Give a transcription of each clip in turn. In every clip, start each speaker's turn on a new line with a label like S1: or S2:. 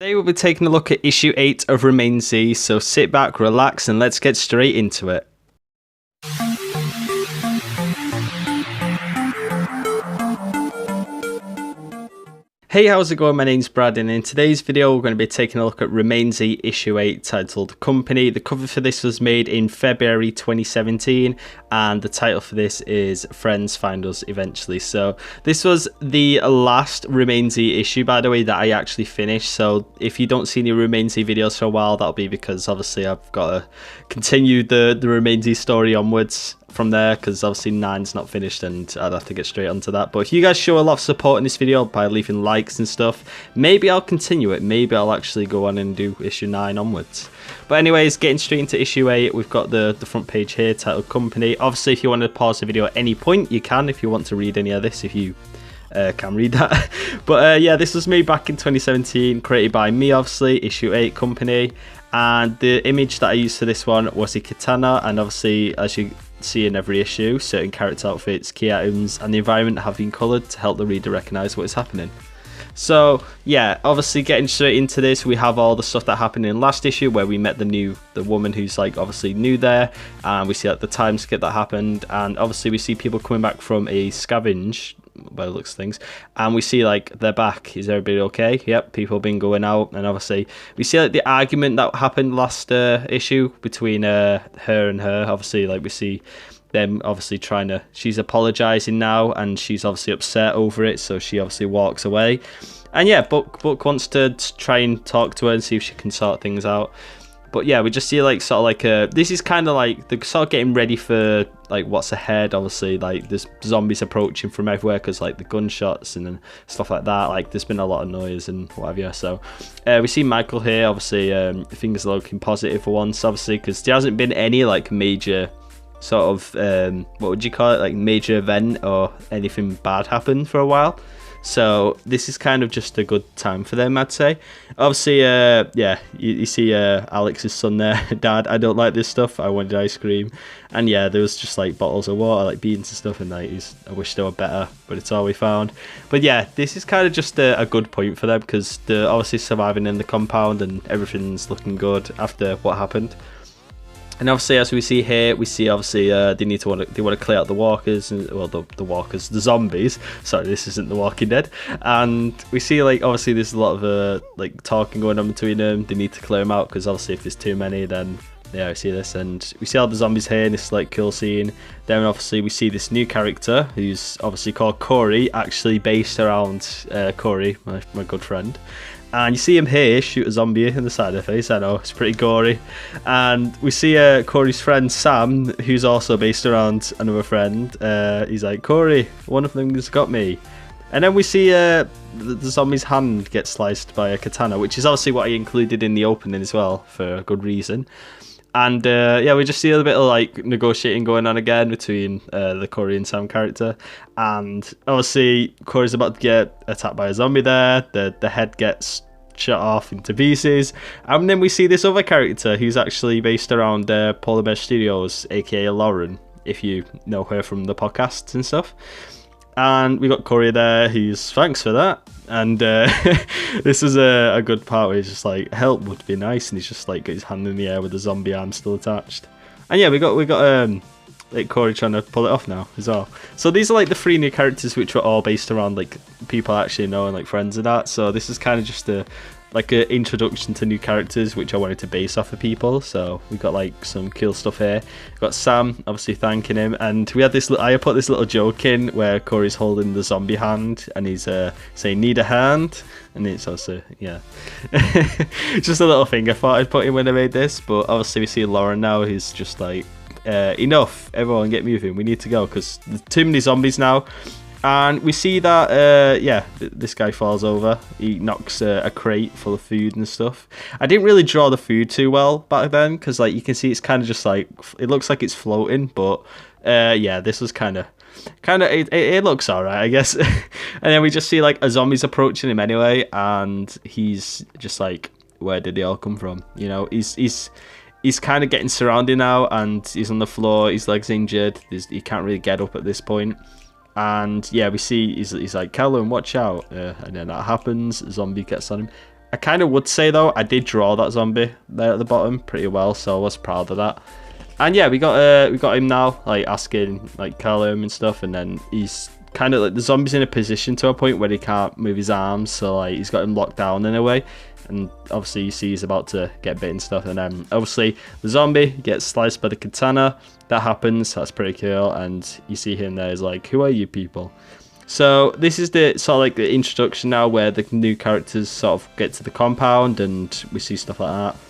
S1: Today we'll be taking a look at issue 8 of REMAINZ Z, so sit back, relax, and let's get straight into it. Hey, how's it going? My name's Brad, and in today's video we're going to be taking a look at REMAINZ Z issue 8 titled Company. The cover for this was made in February 2017 and the title for this is Friends Find Us Eventually. So this was the last REMAINZ Z issue, by the way, that I actually finished. So if you don't see any REMAINZ Z videos for a while, that'll be because obviously I've got to continue the REMAINZ Z story onwards from there, because obviously 9's not finished and I'd have to get straight onto that. But if you guys show a lot of support in this video by leaving likes and stuff, maybe I'll continue it. Maybe I'll actually go on and do issue 9 onwards. But anyways, getting straight into issue 8, we've got the front page here titled Company. Obviously if you want to pause the video at any point, you can, if you want to read any of this, if you can read that. But yeah, this was made back in 2017, created by me obviously, issue 8 Company. And the image that I used for this one was a katana, and obviously as you see in every issue, certain character outfits, key items and the environment have been coloured to help the reader recognise what is happening. So yeah, obviously getting straight into this, we have all the stuff that happened in last issue where we met the woman who's like obviously new there, and we see like the time skip that happened, and obviously we see people coming back from a scavenge by the looks of things, and we see like they're back. Is everybody okay? Yep, people been going out, and obviously we see like the argument that happened last issue between her and her. Obviously like we see them obviously trying to, she's apologizing now and she's obviously upset over it, so she obviously walks away. And yeah, Book wants to try and talk to her and see if she can sort things out. But yeah, we just see like sort of like this is kind of like they're sort of getting ready for like what's ahead. Obviously like there's zombies approaching from everywhere because like the gunshots and then stuff like that. Like there's been a lot of noise and whatever. So we see Michael here. Obviously things are looking positive for once, obviously, because there hasn't been any like major sort of what would you call it, like major event or anything bad happen for a while. So this is kind of just a good time for them, I'd say. Obviously, yeah, you see Alex's son there. Dad, I don't like this stuff. I wanted ice cream. And yeah, there was just like bottles of water, like beans and stuff. And like, I wish they were better, but it's all we found. But yeah, this is kind of just a good point for them because they're obviously surviving in the compound and everything's looking good after what happened. And obviously, as we see here, we see obviously they want to clear out the walkers, and well, the zombies. Sorry, this isn't The Walking Dead. And we see like obviously there's a lot of like talking going on between them. They need to clear them out because obviously if there's too many, then yeah, we see this, and we see all the zombies here in this like cool scene. Then obviously we see this new character who's obviously called Corey, actually based around Corey, my good friend. And you see him here shoot a zombie in the side of the face. I know, it's pretty gory. And we see Corey's friend Sam, who's also based around another friend. He's like, Corey, one of them has got me. And then we see the zombie's hand get sliced by a katana, which is obviously what I included in the opening as well, for a good reason. And yeah, we just see a little bit of like negotiating going on again between the Corey and Sam character. And obviously Corey's about to get attacked by a zombie there. The head gets shot off into pieces. And then we see this other character who's actually based around Polar Bear Studios, aka Lauren, if you know her from the podcasts and stuff. And we got Corey there, who's thanks for that. And this is a good part where he's just like, help would be nice, and he's just like got his hand in the air with the zombie arm still attached. And yeah, we got like Corey trying to pull it off now as well. So these are like the 3 new characters which were all based around like people I actually know and like friends and that. So this is kind of just like an introduction to new characters which I wanted to base off of people. So we got like some cool stuff here. We've got Sam obviously thanking him, and we had this I put this little joke in where Corey's holding the zombie hand and he's saying need a hand, and it's also yeah just a little thing I thought I'd put in when I made this. But obviously we see Lauren now, who's just like enough, everyone get moving, we need to go because there's too many zombies now. And we see that, yeah, this guy falls over. He knocks a crate full of food and stuff. I didn't really draw the food too well back then because, like, you can see it's kind of just like, it looks like it's floating. But, yeah, this was kind of, it looks alright, I guess. And then we just see, like, a zombie's approaching him anyway. And he's just like, where did they all come from? You know, he's kind of getting surrounded now, and he's on the floor. His leg's injured. He can't really get up at this point. And yeah, we see he's like, Callum, watch out. And then that happens. A zombie gets on him. I kind of would say though, I did draw that zombie there at the bottom pretty well, so I was proud of that. And yeah, we got him now, like asking like Callum and stuff, and then he's kind of like the zombie's in a position to a point where he can't move his arms, so like he's got him locked down in a way. And obviously you see he's about to get bit and stuff, and then obviously the zombie gets sliced by the katana. That happens, that's pretty cool, and you see him there is like, who are you people? So this is the sort of like the introduction now, where the new characters sort of get to the compound and we see stuff like that.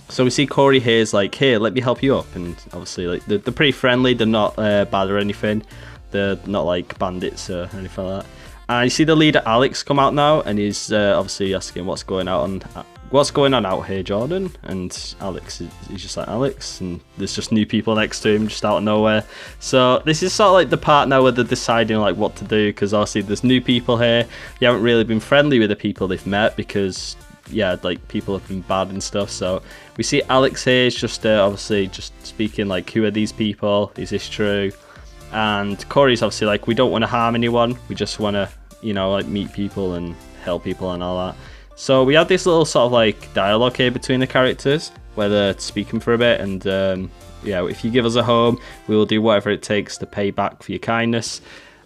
S1: So we see Corey here is like, here, let me help you up, and obviously like they're pretty friendly, they're not bad or anything, they're not like bandits or anything like that. And you see the leader Alex come out now, and he's obviously asking what's going on out here, Jordan. And Alex he's just like, Alex, and there's just new people next to him just out of nowhere. So this is sort of like the part now where they're deciding like what to do, because obviously there's new people here. They haven't really been friendly with the people they've met, because yeah, like people have been bad and stuff. So we see Alex here is just obviously just speaking like, who are these people, is this true? And Corey's obviously like, we don't want to harm anyone, we just want to, you know, like meet people and help people and all that. So we have this little sort of like dialogue here between the characters where they're speaking for a bit, and yeah, if you give us a home, we will do whatever it takes to pay back for your kindness.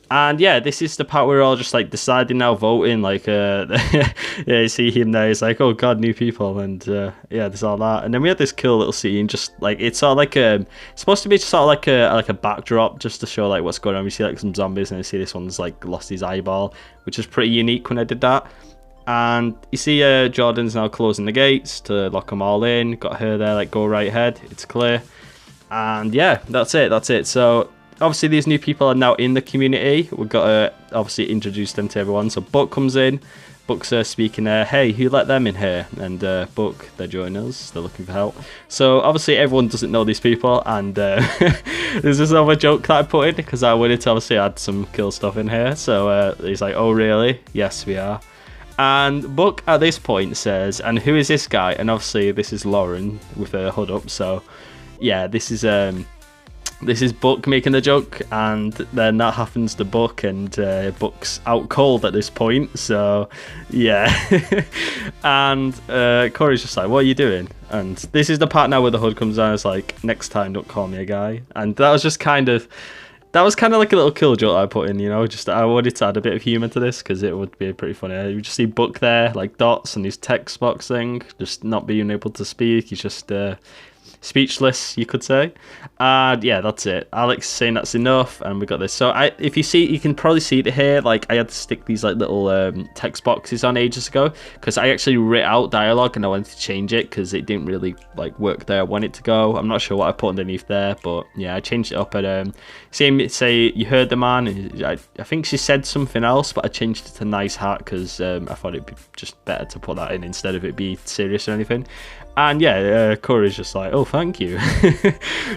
S1: And yeah, this is the part where we're all just like deciding now, voting, like yeah, you see him there, he's like, oh god, new people, and yeah, there's all that. And then we had this cool little scene, just like, it's sort of like it's supposed to be sort of like a backdrop just to show like what's going on. We see like some zombies, and I see this one's like lost his eyeball, which is pretty unique when I did that. And you see Jordan's now closing the gates to lock them all in, got her there like, go right ahead, it's clear. And yeah, that's it. So obviously these new people are now in the community. We've got to obviously introduce them to everyone. So Buck comes in. Buck's speaking there. Hey, who let them in here? And Buck, they're joining us. They're looking for help. So obviously everyone doesn't know these people. And there's this other joke that I put in, because I wanted to obviously add some cool stuff in here. So he's like, oh really? Yes, we are. And Buck at this point says, and who is this guy? And obviously this is Lauren with her hood up. So yeah, this is Buck making the joke, and then that happens to Buck, and Buck's out cold at this point, so yeah. And Corey's just like, what are you doing? And this is the part now where the hood comes down. It's like, next time don't call me a guy. And that was just kind of like a little kill joke I put in, you know, just I wanted to add a bit of humour to this, because it would be pretty funny. You just see Buck there, like dots and his text box thing, just not being able to speak. He's just speechless, you could say. And yeah, that's it. Alex saying that's enough, and we got this. So if you see, you can probably see it here, like I had to stick these like little text boxes on ages ago, because I actually writ out dialogue and I wanted to change it because it didn't really like work there I want it to go. I'm not sure what I put underneath there, but yeah, I changed it up. At say you heard the man, I think she said something else, but I changed it to nice hat, because I thought it'd be just better to put that in instead of it be serious or anything. And yeah, Corey's just like, oh, thank you.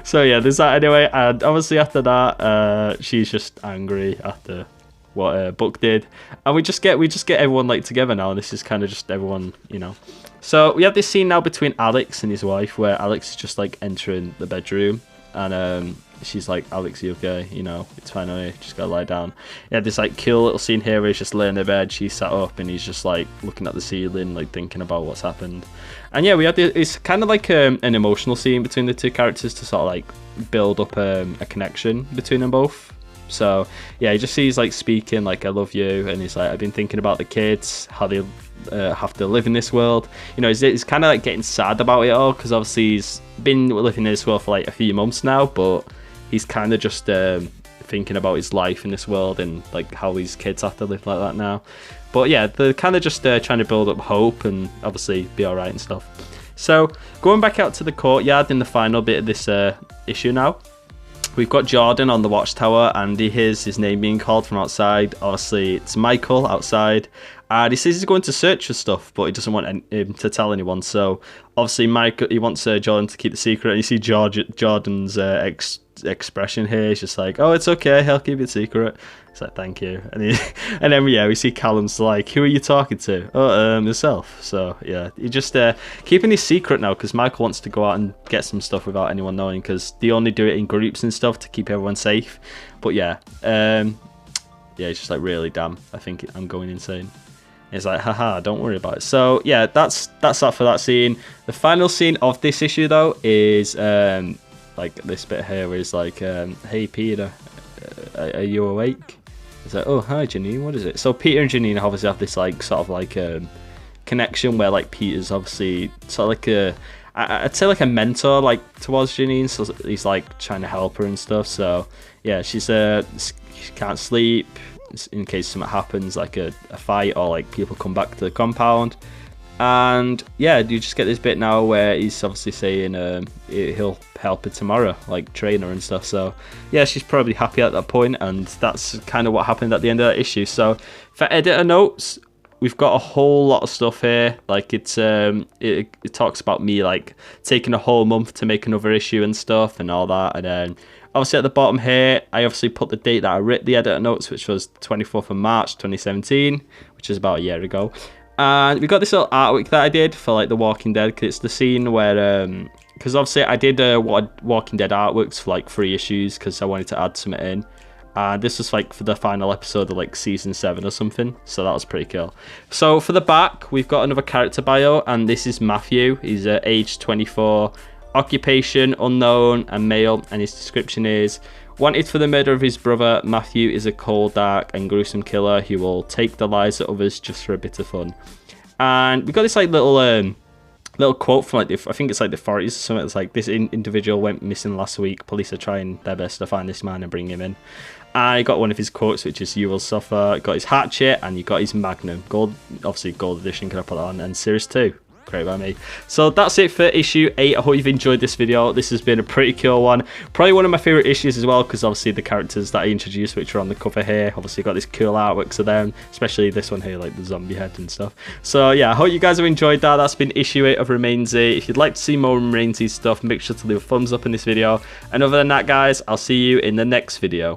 S1: So yeah, there's that anyway. And obviously after that, she's just angry after what Buck did, and we just get everyone like together now. And this is kind of just everyone, you know. So we have this scene now between Alex and his wife, where Alex is just like entering the bedroom, and she's like, Alex, you okay? You know, it's fine, honey, just gotta lie down. Yeah, this like cool little scene here where he's just laying in the bed, she's sat up, and he's just like looking at the ceiling, like thinking about what's happened. And yeah, we had this, it's kind of like an emotional scene between the two characters to sort of like build up a connection between them both. So yeah, he just sees like speaking like, I love you, and he's like, I've been thinking about the kids, how they have to live in this world. You know, he's kind of like getting sad about it all, because obviously he's been living in this world for like a few months now, but he's kind of just thinking about his life in this world and like how his kids have to live like that now. But yeah, they're kind of just trying to build up hope and obviously be alright and stuff. So going back out to the courtyard in the final bit of this issue now, we've got Jordan on the watchtower, and he hears his name being called from outside. Obviously it's Michael outside, and he says he's going to search for stuff, but he doesn't want him to tell anyone. So obviously Michael, he wants Jordan to keep the secret, and you see Jordan's expression here. He's just like, oh, it's okay, I'll keep it secret. It's like, thank you. And then yeah, we see Callum's like, who are you talking to? Oh, yourself. So yeah, he just keeping his secret now, because Michael wants to go out and get some stuff without anyone knowing, because they only do it in groups and stuff to keep everyone safe. But yeah, yeah, it's just like, really, damn, I think I'm going insane. He's like, haha, don't worry about it. So yeah, that's that for that scene. The final scene of this issue though is like this bit here where he's like, hey Peter, are you awake? He's like, oh hi Janine, what is it? So Peter and Janine obviously have this like sort of like connection where like Peter's obviously sort of like I'd say like a mentor like towards Janine, so he's like trying to help her and stuff. So yeah, she can't sleep in case something happens, like a fight or like people come back to the compound. And yeah, you just get this bit now where he's obviously saying he'll help her tomorrow, like train her and stuff. So yeah, she's probably happy at that point, and that's kind of what happened at the end of that issue. So for editor notes, we've got a whole lot of stuff here. Like it talks about me like taking a whole month to make another issue and stuff and all that. And then obviously at the bottom here, I obviously put the date that I wrote the editor notes, which was 24th of March 2017, which is about a year ago. And we got this little artwork that I did for like The Walking Dead, because it's the scene where because obviously I did Walking Dead artworks for like 3 issues because I wanted to add something in. This was like for the final episode of like season 7 or something, so that was pretty cool. So for the back, we've got another character bio, and this is Matthew. He's age 24, occupation unknown, and male, and his description is: wanted for the murder of his brother, Matthew is a cold, dark, and gruesome killer who will take the lives of others just for a bit of fun. And we got this like little quote from like I think it's like the 40s or something. It's like, this individual went missing last week. Police are trying their best to find this man and bring him in. I got one of his quotes, which is, "You will suffer." Got his hatchet, and you got his magnum. Gold, obviously gold edition. Can I put that on? And series 2. Great by me. So that's it for issue 8. I hope you've enjoyed this video. This has been a pretty cool one. Probably one of my favorite issues as well, because obviously the characters that I introduced, which are on the cover here, obviously got this cool artworks of them, especially this one here, like the zombie head and stuff. So yeah, I hope you guys have enjoyed that. That's been issue 8 of REMAINZ. If you'd like to see more REMAINZ stuff, make sure to leave a thumbs up in this video. And other than that, guys, I'll see you in the next video.